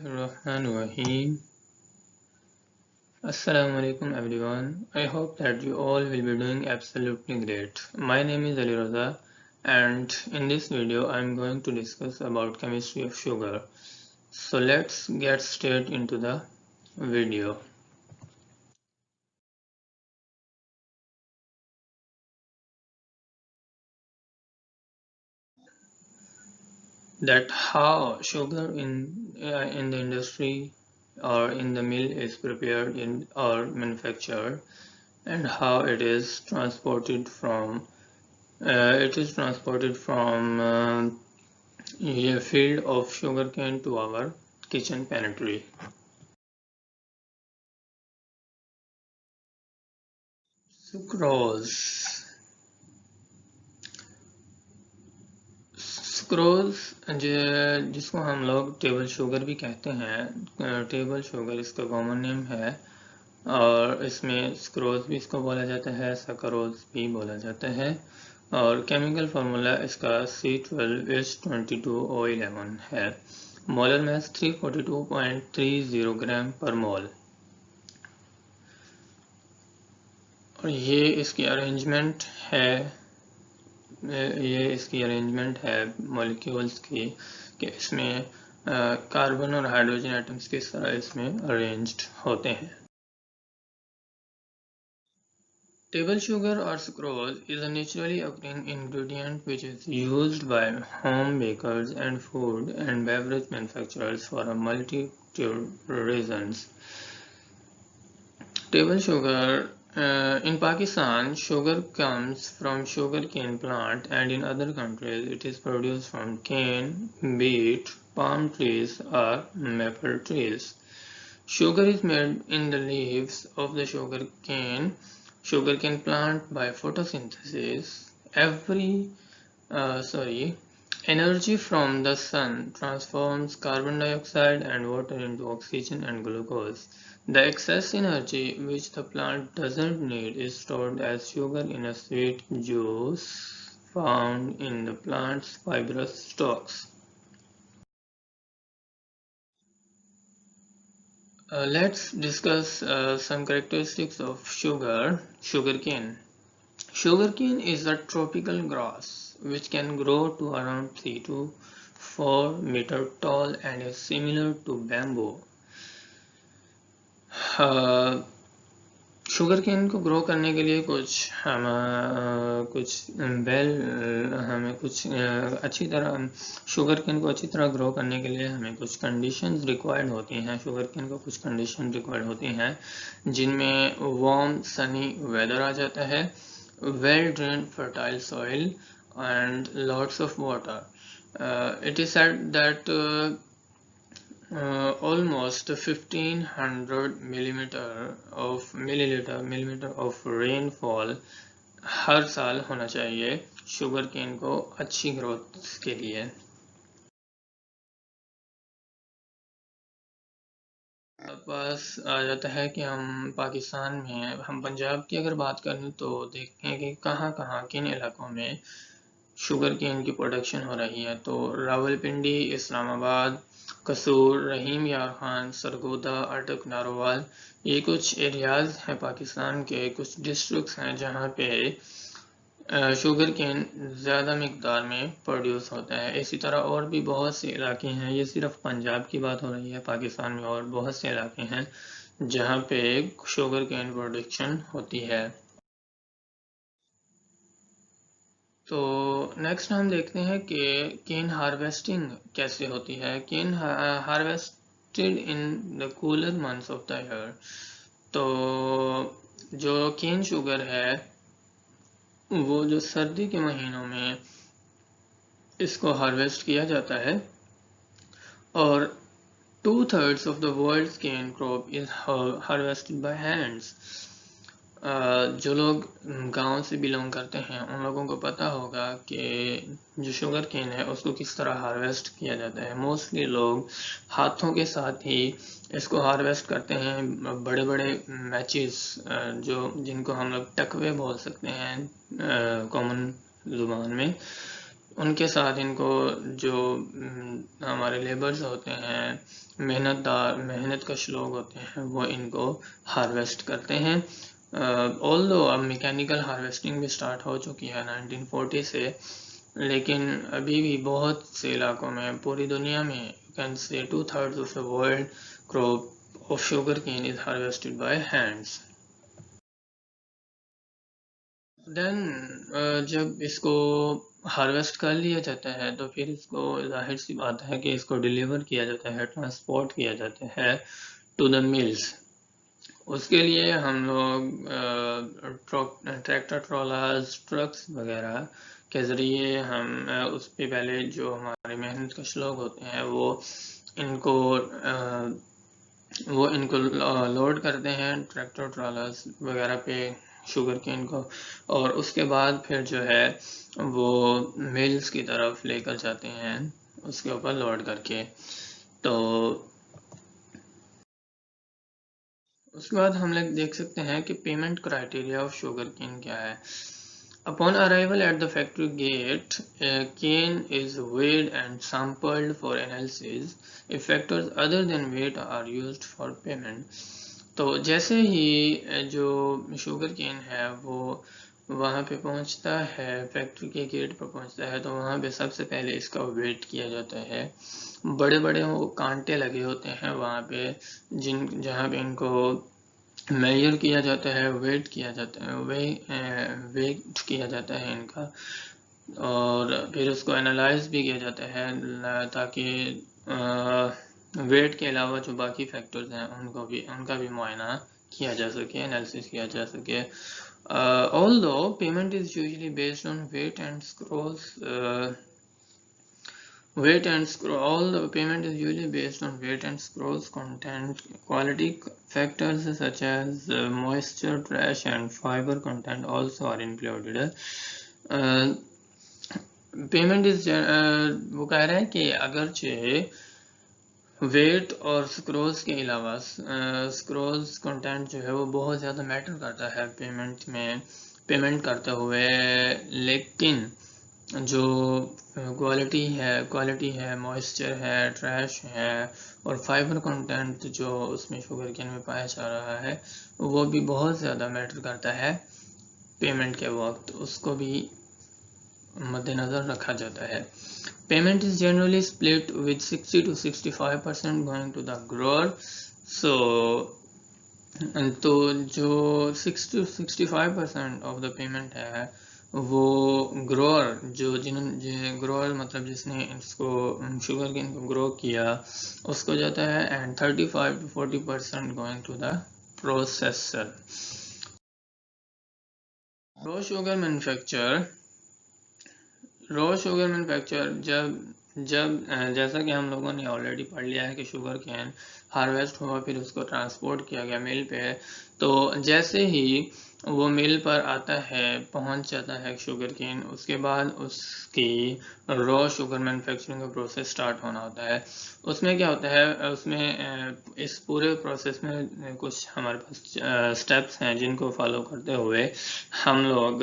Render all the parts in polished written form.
Bismillahirrahmanirrahim. Assalamu alaikum everyone. I hope that you all will be doing absolutely great. My name is Ali Raza and in this video I am going to discuss about chemistry of sugar. So let's get straight into the video. That how sugar in the industry or in the mill is prepared in or manufactured and how it is transported from a field of sugarcane to our kitchen pantry. Sucrose. Sucrose जिसको हम लोग table sugar भी कहते हैं, table sugar इसका common name है और इसमें सुक्रोज भी इसको बोला जाता है, सैकरोज भी बोला जाता है और केमिकल फार्मूला इसका C12H22O11 है। मोलर मास 342.30 ग्राम पर मोल। और ये इसकी अरेंजमेंट है मॉलिक्यूल्स की कि इसमें कार्बन और हाइड्रोजन एटम्स किस तरह इसमें अरेंज्ड होते हैं। Table sugar or sucrose is a naturally occurring ingredient which is used by home bakers and food and beverage manufacturers for a multitude reasons. Table sugar in Pakistan, sugar comes from sugarcane plant, and in other countries it is produced from cane, beet, palm trees or maple trees. Sugar is made in the leaves of the sugarcane plant by photosynthesis. Energy from the sun transforms carbon dioxide and water into oxygen and glucose. The excess energy which the plant doesn't need is stored as sugar in a sweet juice found in the plant's fibrous stalks. Let's discuss some characteristics of sugarcane. Sugarcane is a tropical grass which can grow to around 3 to 4 meters tall and is similar to bamboo. Sugar cane को grow करने के लिए हमें अच्छी तरह sugar cane को अच्छी तरह ग्रो करने के लिए हमें कुछ कंडीशंस रिक्वायर्ड होती हैं। शुगर केन को कुछ कंडीशन रिक्वायर्ड होती हैं जिनमें वार्म सनी वेदर आ जाता है, well drained fertile soil and lots of water. It is said that almost 1500 millimeter of rainfall हर साल होना चाहिए शुगर केन को अच्छी ग्रोथ के लिए। पास आ जाता है कि हम पाकिस्तान में हम पंजाब की अगर बात करें तो देखें कि कहाँ किन इलाकों में शुगर केन की प्रोडक्शन हो रही है। तो रावलपिंडी, इस्लामाबाद, कसूर, रहीम यार खान, सरगोदा, अटक, नारोवाल, ये कुछ एरियाज हैं पाकिस्तान के, कुछ डिस्ट्रिक्ट्स हैं जहाँ पे शुगर केन ज़्यादा मिकदार में प्रोड्यूस होता है। इसी तरह और भी बहुत से इलाके हैं, ये सिर्फ पंजाब की बात हो रही है, पाकिस्तान में और बहुत से इलाके हैं जहाँ पे शुगर केन प्रोडक्शन होती है। तो नेक्स्ट हम देखते हैं कि केन हार्वेस्टिंग कैसे होती है। Cane harvested in the cooler months of the year. तो जो केन शुगर है वो जो सर्दी के महीनों में इसको हार्वेस्ट किया जाता है और 2/3 of the world's cane crop is harvested by hands. जो लोग गांव से बिलोंग करते हैं उन लोगों को पता होगा कि जो शुगर केन है उसको किस तरह हार्वेस्ट किया जाता है। मोस्टली लोग हाथों के साथ ही इसको हार्वेस्ट करते हैं। बड़े बड़े मैचेस जिनको हम लोग टकवे बोल सकते हैं कॉमन जुबान में, उनके साथ इनको जो हमारे लेबर्स होते हैं, मेहनतकश लोग होते हैं, वो इनको हार्वेस्ट करते हैं। ऑल्दो अब मैकेनिकल हार्वेस्टिंग भी स्टार्ट हो चुकी है 1940 से, लेकिन अभी भी बहुत से इलाकों में पूरी दुनिया में you can say 2/3 of the world crop of sugar cane is harvested by hands. Then जब इसको हार्वेस्ट कर लिया जाता है तो फिर इसको जाहिर सी बात है कि इसको डिलीवर किया जाता है, ट्रांसपोर्ट किया जाता है टू द मिल्स। उसके लिए हम लोग ट्रैक्टर ट्रॉलर्स, ट्रक्स वगैरह के ज़रिए हम उस पर पहले जो हमारे मेहनतकश लोग होते हैं इनको वो इनको लोड करते हैं ट्रैक्टर ट्रॉलर्स वगैरह पे शुगर केन को, और उसके बाद फिर जो है वो मिल्स की तरफ लेकर जाते हैं उसके ऊपर लोड करके। तो उसके बाद हम लोग देख सकते हैं कि payment criteria of sugar cane क्या है। Upon arrival at the factory gate, cane is weighed and sampled for analysis. If factors other than weight are used for payment. तो जैसे ही जो शुगर केन है वो वहाँ पे पहुँचता है, फैक्ट्री के गेट पर पहुँचता है, तो वहाँ पे सबसे पहले इसका वेट किया जाता है। बड़े बड़े वो कांटे लगे होते हैं वहाँ पे जहाँ पे इनको मेजर किया जाता है, वेट किया जाता है, वेट किया जाता है इनका, और फिर उसको एनालाइज भी किया जाता है ताकि वेट के अलावा जो बाकी फैक्टर्स हैं उनका भी मुआयना किया जा सके, एनालिसिस किया जा सके। Although payment is usually based on weight and scrolls, all the payment is usually based on weight and scrolls content. Quality factors such as moisture, trash and fiber content also are included. Payment is वो कह रहा है कि अगरचे wait और scrolls के अलावा scrolls content जो है वो बहुत ज़्यादा मैटर करता है पेमेंट करते हुए, लेकिन जो क्वालिटी है, मॉइस्चर है, ट्रैश है और फाइबर कंटेंट जो उसमें शुगर केन में पाया जा रहा है वो भी बहुत ज़्यादा मैटर करता है पेमेंट के वक्त, उसको भी मद्देनज़र रखा जाता है। Payment is generally split with 60 to 65% going to the grower. So तो जो 60 to 65% ऑफ द पेमेंट है वो ग्रोअर ग्रोअर मतलब जिसने इसको शुगर केन को ग्रो किया उसको जाता है, and 35 to 40% going to the processor. Raw sugar manufacture जब जैसा कि हम लोगों ने ऑलरेडी पढ़ लिया है कि शुगर केन हार्वेस्ट हुआ, फिर उसको ट्रांसपोर्ट किया गया मिल पे, तो जैसे ही वो मिल पर आता है, पहुंच जाता है शुगर केन, उसके बाद उसकी रॉ शुगर मैन्युफैक्चरिंग का प्रोसेस स्टार्ट होना होता है। उसमें क्या होता है, उसमें इस पूरे प्रोसेस में कुछ हमारे पास स्टेप्स हैं जिनको फॉलो करते हुए हम लोग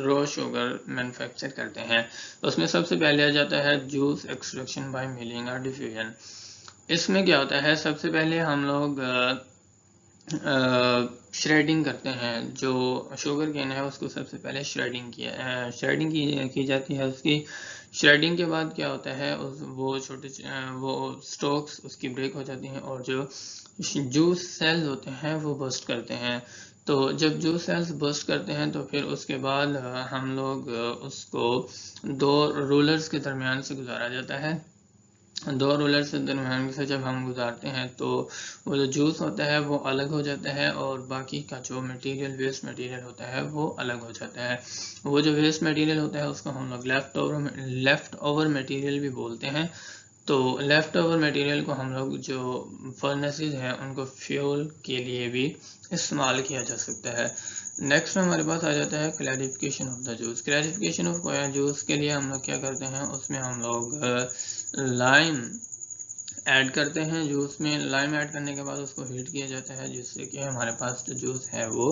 रॉ शुगर मैन्युफैक्चर करते हैं। उसमें सबसे पहले आ जाता है जूस एक्सट्रैक्शन बाय मिलिंग और डिफ्यूजन। इसमें क्या होता है, सबसे पहले हम लोग श्रेडिंग करते हैं। जो शुगर केन है उसको सबसे पहले श्रेडिंग की जाती है। उसकी श्रेडिंग के बाद क्या होता है, वो स्टोक्स उसकी ब्रेक हो जाती हैं और जो जूस सेल्स होते हैं वो बर्स्ट करते हैं। तो जब जूस सेल्स बर्स्ट करते हैं तो फिर उसके बाद हम लोग उसको 2 रोलर्स के दरमियान से गुजारा जाता है। 2 रोलर से दरमियान से जब हम गुजारते हैं तो वो जो जूस होता है वो अलग हो जाता है और बाकी का जो वेस्ट मटेरियल होता है वो अलग हो जाता है। वो जो वेस्ट मटेरियल होता है उसको हम लोग लेफ्ट ओवर मटेरियल भी बोलते हैं। तो लेफ्ट ओवर मटेरियल को हम लोग जो फर्नेसेस हैं उनको फ्यूल के लिए भी इस्तेमाल किया जा सकता है। नेक्स्ट हमारे पास आ जाता है clarification of the juice. Clarification of juice के लिए हम लोग क्या करते हैं, उसमें हम लोग लाइम ऐड करते हैं। जूस में लाइम ऐड करने के बाद उसको हीट किया जाता है जिससे कि हमारे पास जो जूस है वो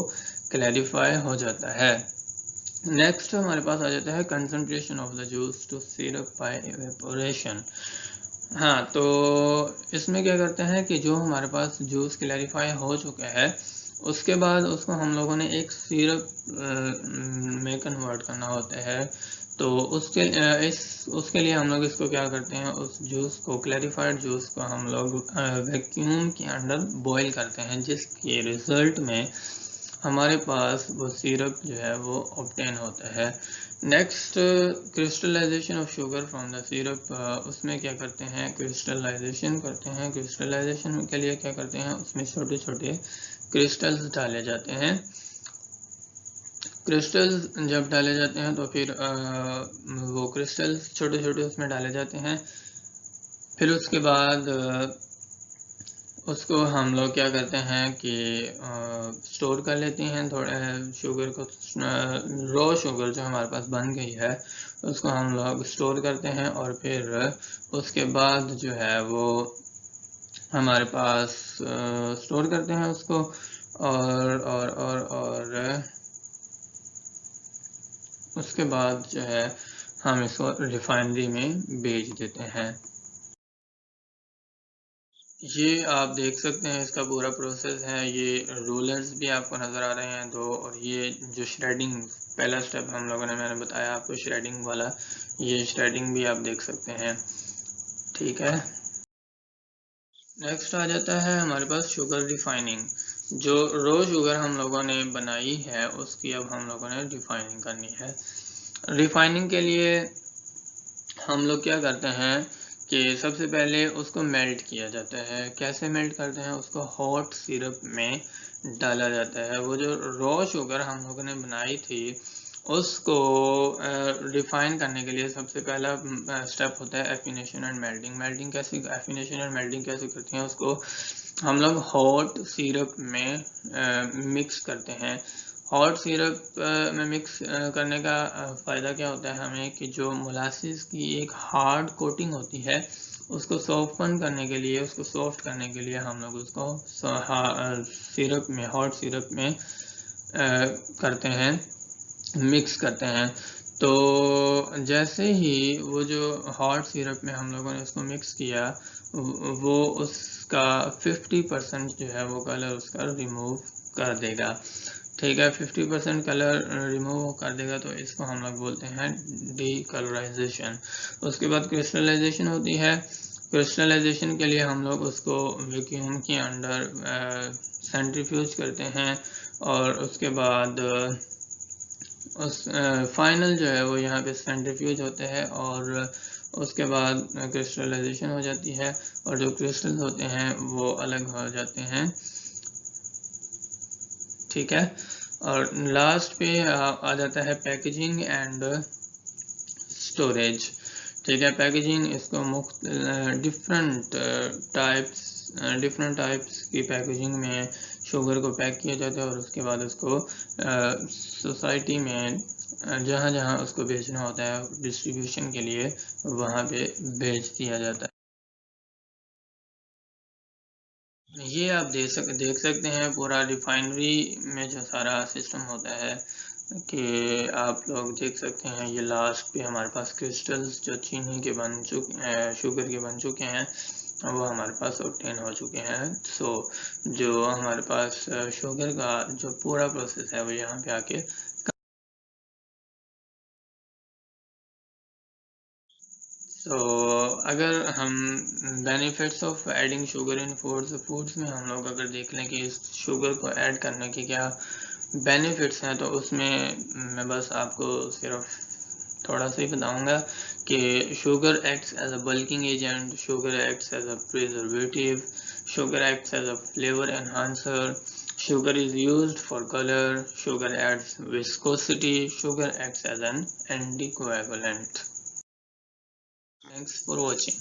क्लैरिफाई हो जाता है। नेक्स्ट हमारे पास आ जाता है concentration of the juice to syrup by evaporation. हाँ, तो इसमें क्या करते हैं कि जो हमारे पास जूस क्लैरिफाई हो चुका है उसके बाद उसको हम लोगों ने एक सिरप में कन्वर्ट करना होता है। तो उसके लिए हम लोग इसको क्या करते हैं, उस जूस को, क्लैरिफाइड जूस को हम लोग वैक्यूम के अंदर बॉईल करते हैं, जिसके रिजल्ट में हमारे पास वो सिरप जो है वो ऑब्टेन होता है। Next, crystallization of sugar from the syrup. उसमें क्या करते हैं, क्रिस्टलाइजेशन करते हैं। क्रिस्टलाइजेशन के लिए क्या करते हैं, उसमें छोटे छोटे क्रिस्टल्स डाले जाते हैं। क्रिस्टल्स जब डाले जाते हैं तो फिर वो क्रिस्टल्स छोटे छोटे उसमें डाले जाते हैं। फिर उसके बाद उसको हम लोग क्या करते हैं कि स्टोर कर लेते हैं थोड़े शुगर को। रॉ शुगर जो हमारे पास बन गई है उसको हम लोग स्टोर करते हैं, और फिर उसके बाद जो है वो हमारे पास स्टोर करते हैं उसको, और उसके बाद जो है हम इसको रिफाइनरी में बेच देते हैं। ये आप देख सकते हैं इसका पूरा प्रोसेस है। ये रोलर्स भी आपको नज़र आ रहे हैं दो, और ये जो श्रेडिंग पहला स्टेप हम लोगों ने, मैंने बताया आपको श्रेडिंग वाला, ये श्रेडिंग भी आप देख सकते हैं। ठीक है, नेक्स्ट आ जाता है हमारे पास शुगर रिफाइनिंग। जो रो शुगर हम लोगों ने बनाई है उसकी अब हम लोगों ने रिफाइनिंग करनी है। रिफाइनिंग के लिए हम लोग क्या करते हैं कि सबसे पहले उसको मेल्ट किया जाता है। कैसे मेल्ट करते हैं, उसको हॉट सिरप में डाला जाता है। वो जो रॉ शुगर हम लोगों ने बनाई थी उसको रिफाइन करने के लिए सबसे पहला स्टेप होता है एफिनेशन एंड मेल्टिंग। एफिनेशन एंड मेल्टिंग कैसे करते हैं, उसको हम लोग हॉट सिरप में मिक्स करते हैं। हॉट सिरप में मिक्स करने का फ़ायदा क्या होता है हमें, कि जो मोलासिस की एक हार्ड कोटिंग होती है उसको सॉफ्टन करने के लिए, उसको सॉफ्ट करने के लिए हम लोग उसको सिरप में, हॉट सिरप में करते हैं, मिक्स करते हैं। तो जैसे ही वो जो हॉट सिरप में हम लोगों ने उसको मिक्स किया, वो उसका 50% जो है वो कलर उसका रिमूव कर देगा। ठीक है, 50% कलर रिमूव कर देगा, तो इसको हम लोग बोलते हैं डीकलराइजेशन। उसके बाद क्रिस्टलाइजेशन होती है। क्रिस्टलाइजेशन के लिए हम लोग उसको वैक्यूम के अंदर सेंट्रीफ्यूज करते हैं, और उसके बाद उस फाइनल जो है वो यहाँ पे सेंट्रीफ्यूज होते हैं, और उसके बाद क्रिस्टलाइजेशन हो जाती है, और जो क्रिस्टल्स होते हैं वो अलग हो जाते हैं। ठीक है, और लास्ट पे आ जाता है पैकेजिंग एंड स्टोरेज। ठीक है, पैकेजिंग, इसको डिफरेंट टाइप्स की पैकेजिंग में शुगर को पैक किया जाता है, और उसके बाद उसको सोसाइटी में जहाँ जहाँ उसको बेचना होता है डिस्ट्रीब्यूशन के लिए, वहाँ पे भेज दिया जाता है। ये आप देख सकते हैं पूरा रिफाइनरी में जो सारा सिस्टम होता है, कि आप लोग देख सकते हैं ये लास्ट पे हमारे पास क्रिस्टल्स जो चीनी के बन चुके हैं, शुगर के बन चुके हैं, वो हमारे पास ऑब्टेन हो चुके हैं। सो जो हमारे पास शुगर का जो पूरा प्रोसेस है वो यहाँ पे आके, तो अगर हम benefits of adding sugar in foods में हम लोग अगर देख लें कि इस शुगर को ऐड करने के क्या बेनिफिट्स हैं, तो उसमें मैं बस आपको सिर्फ थोड़ा सा ही बताऊंगा कि sugar acts as a bulking agent, sugar acts as a preservative, sugar acts as a flavour enhancer, sugar is used for color, sugar adds viscosity, sugar acts as an anticoagulant. Thanks for watching.